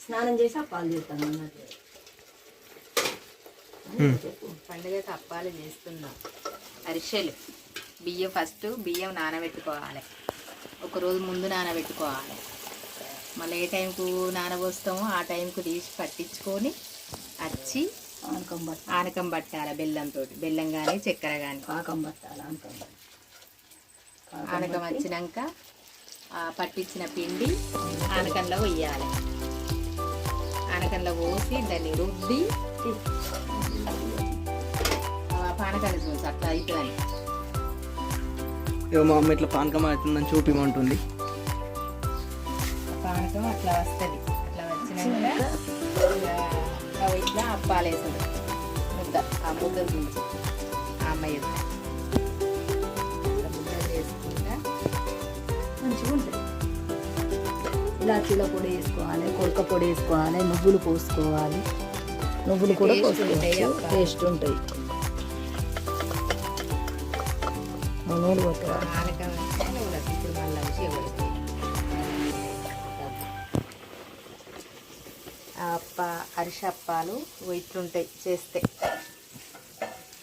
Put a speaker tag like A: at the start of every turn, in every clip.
A: స్నానం చేసి అప్పాలు చేస్తాను అన్నట్టు.
B: పండుగకి అప్పాలు చేస్తున్నాం. అరిసెలు బియ్యం నానబెట్టుకోవాలి. ఒకరోజు ముందు నానబెట్టుకోవాలి. మళ్ళీ ఏ టైంకు నానబోస్తామో ఆ టైంకు తీసి పట్టించుకొని వచ్చి ఆనకం పట్టాలి. బెల్లం కానీ చక్కెర కానీ
A: పాకం పట్టాలి.
B: ఆనకం వచ్చినాక పట్టించిన పిండి ఆనకంలో వేయాలి. ఆనకంలో పోసి దాన్ని రుద్ది పానకాన్ని చూసి అట్లా అవుతుందని.
C: మా అమ్మ ఇట్లా పానకం అవుతుందని చూపిమంటుంది.
B: పానకం అట్లా వస్తుంది. అట్లా వచ్చినాక ఇట్లా అప్పాలేసాడు ముద్ద. ఆ ముద్ద గురించి ఆ అమ్మాయి ముద్దలు వేసుకుంటా
A: మంచిగా ఉంటుంది. ఇలాచీల పొడి వేసుకోవాలి, కొడక పొడి వేసుకోవాలి, నువ్వులు పోసుకోవాలి. నువ్వులు కూడా పోసుకోవచ్చు, టేస్ట్ ఉంటాయి. నూనెలు కొట్టుకోవాలి.
B: పానకం ఇప్పుడు మళ్ళీ అరిసప్పాలు ఇట్లుంటాయి చేస్తే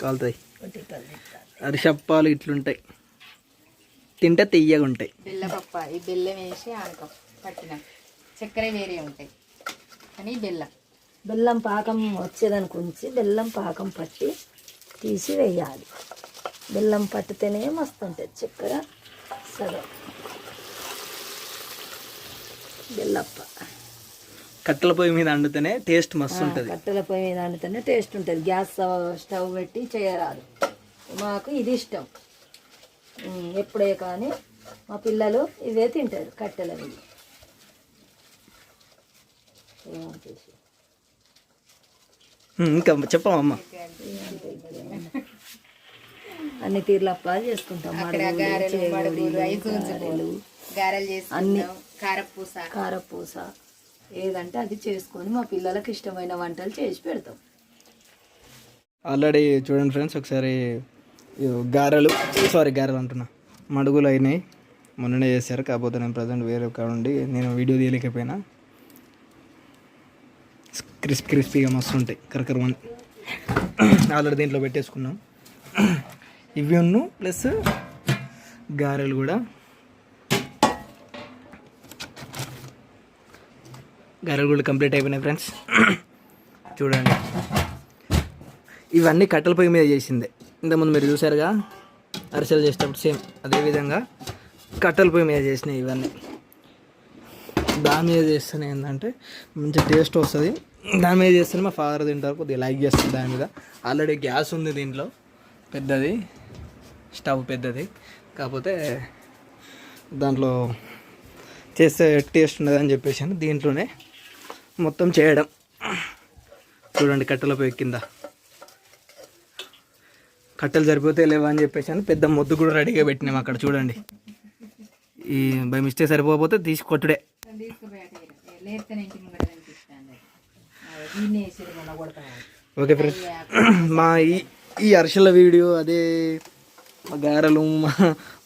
C: కాలుతాయి. అరిసప్పాలు ఇట్లుంటాయి, తింటే తియ్యగా ఉంటాయి.
B: బెల్లపప్ప ఈ బెల్లం వేసి ఆనకం పట్టిన చక్కెర వేరే ఉంటాయి కానీ
A: బెల్లం పాకం వచ్చేదనుకుంచి బెల్లం పాకం పట్టి తీసి వేయాలి. బెల్లం పట్టితేనే మస్తు ఉంటుంది. చక్కెర సగం బెల్లప్ప
C: కట్టెల పొయ్యి మీద వండితేనే టేస్ట్ మస్తు ఉంటుంది.
A: కట్టెల పొయ్యి మీద వండితేనే టేస్ట్ ఉంటుంది. గ్యాస్ స్టవ్ పెట్టి చేయరాదు. మాకు ఇది ఇష్టం. ఎప్పుడే కానీ మా పిల్లలు ఇవే తింటారు, కట్టెల మీద.
C: ఇంకా చెప్పమ్మా.
A: అన్ని తీర్ల అప్పాలు చేసుకుంటాం. అన్ని కారపూస ఏదంటే అది చేసుకొని మా పిల్లలకు ఇష్టమైన వంటలు చేసి పెడతాం.
C: ఆల్రెడీ చూడండి ఫ్రెండ్స్, ఒకసారి గారెలు అంటున్నా, మడుగులు అయినాయి. మొన్ననే చేశారు. కాకపోతే నేను ప్రజెంట్ వేరే కాడండి, నేను వీడియో తీయలేకపోయినా. క్రిస్పీగా మస్తు ఉంటాయి, కరకరమని. ఆల్రెడీ దీంట్లో పెట్టేసుకున్నాం. ఇవి ప్లస్ గారెలు కూడా. కంప్లీట్ అయిపోయినాయి ఫ్రెండ్స్. చూడండి, ఇవన్నీ కట్టెల పొయ్యి మీద చేసిందే. ఇంతకుముందు మీరు చూసారుగా అరిసెలు చేసేటప్పుడు సేమ్ అదేవిధంగా కట్టెల పొయ్యి మీద చేసినాయి ఇవన్నీ. దాని మీద చేస్తేనే ఏంటంటే మంచి టేస్ట్ వస్తుంది. దాని మీద చేస్తేనే మా ఫాదర్ తింటారు, కొద్దిగా లైక్ చేస్తుంది దాని మీద. ఆల్రెడీ గ్యాస్ ఉంది దీంట్లో, పెద్దది స్టవ్ పెద్దది. కాకపోతే దాంట్లో చేస్తే టేస్ట్ ఉండదని చెప్పేసి దీంట్లోనే మొత్తం చేయడం. చూడండి, కట్టెల పొయ్యి కింద కట్టెలు సరిపోతే లేవా అని చెప్పేసి పెద్ద మొద్దు కూడా రెడీగా పెట్టినాం అక్కడ. చూడండి, ఈ బై మిస్టేక్ సరిపోకపోతే తీసి కొట్టుడే. ఓకే ఫ్రెండ్స్, మా ఈ అరిసెల వీడియో అదే గారెలు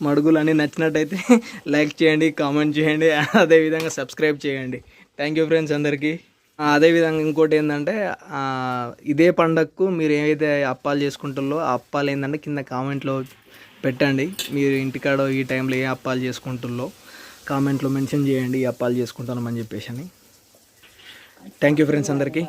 C: మడుగులు అన్నీ నచ్చినట్టయితే లైక్ చేయండి, కామెంట్ చేయండి, అదేవిధంగా సబ్స్క్రైబ్ చేయండి. థ్యాంక్ యూ ఫ్రెండ్స్ అందరికీ. అదేవిధంగా ఇంకోటి ఏంటంటే, ఇదే పండగకు మీరు ఏవైతే అప్పాలు చేసుకుంటారో ఆ అప్పాలు ఏంటంటే కింద కామెంట్లో పెట్టండి. మీరు ఇంటికాడ ఈ టైంలో ఏ అప్పాలు చేసుకుంటారో కామెంట్లో మెన్షన్ చేయండి, ఈ అప్పాలు చేసుకుంటామని చెప్పేసి. థ్యాంక్ యూ ఫ్రెండ్స్ అందరికీ.